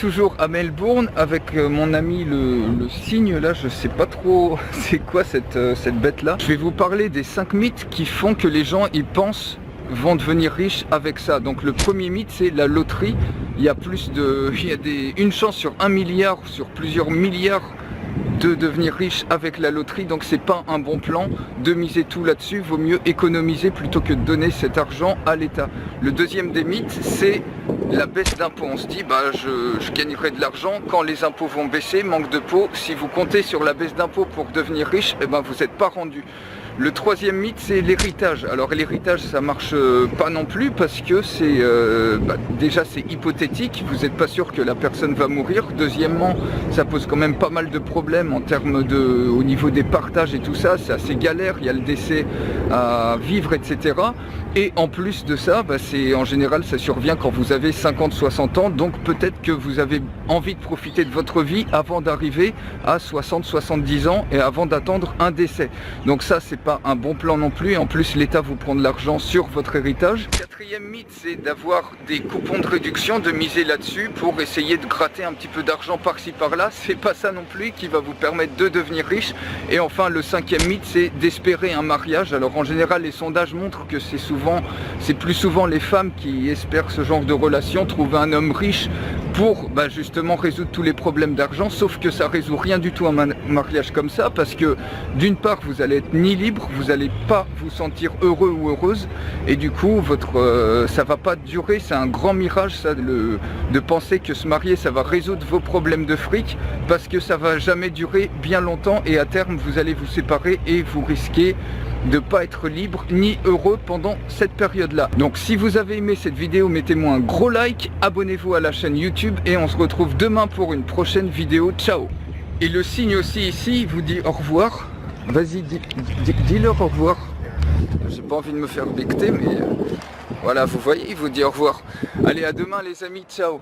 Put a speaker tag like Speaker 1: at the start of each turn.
Speaker 1: toujours à Melbourne avec mon ami le cygne là, je sais pas trop c'est quoi cette bête là. Je vais vous parler des 5 mythes qui font que les gens ils pensent vont devenir riches avec ça. Donc le premier mythe c'est la loterie. Il y a une chance sur 1 milliard, sur plusieurs milliards de devenir riche avec la loterie, donc c'est pas un bon plan de miser tout là-dessus, vaut mieux économiser plutôt que de donner cet argent à l'État. Le deuxième des mythes c'est la baisse d'impôts. On se dit bah je gagnerai de l'argent quand les impôts vont baisser, manque de peau. Si vous comptez sur la baisse d'impôts pour devenir riche, eh ben vous n'êtes pas rendu. Le troisième mythe c'est l'héritage. Alors l'héritage ça marche pas non plus parce que c'est déjà c'est hypothétique, vous n'êtes pas sûr que la personne va mourir. Deuxièmement ça pose quand même pas mal de problèmes en termes au niveau des partages et tout ça, c'est assez galère, il y a le décès à vivre etc. Et en plus de ça, en général ça survient quand vous avez 50-60 ans, donc peut-être que vous avez envie de profiter de votre vie avant d'arriver à 60-70 ans et avant d'attendre un décès. Donc ça c'est pas un bon plan non plus, et en plus l'État vous prend de l'argent sur votre héritage. Quatrième mythe c'est d'avoir des coupons de réduction, de miser là-dessus pour essayer de gratter un petit peu d'argent par-ci par-là. C'est pas ça non plus qui va vous permettre de devenir riche. Et enfin le cinquième mythe c'est d'espérer un mariage. Alors en général les sondages montrent que c'est plus souvent les femmes qui espèrent ce genre de relation, trouver un homme riche pour justement résoudre tous les problèmes d'argent, sauf que ça résout rien du tout un mariage comme ça, parce que d'une part vous allez être ni libre, vous n'allez pas vous sentir heureux ou heureuse, et du coup ça va pas durer. C'est un grand mirage ça, de penser que se marier ça va résoudre vos problèmes de fric, parce que ça va jamais durer bien longtemps, et à terme vous allez vous séparer et vous risquez de pas être libre ni heureux pendant cette période là. Donc si vous avez aimé cette vidéo, mettez-moi un gros like, abonnez-vous à la chaîne YouTube et on se retrouve demain pour une prochaine vidéo. Ciao. Et le signe aussi ici vous dit au revoir. Vas-y, dis-leur au revoir. J'ai pas envie de me faire becter mais voilà, vous voyez, il vous dit au revoir. Allez, à demain les amis, ciao.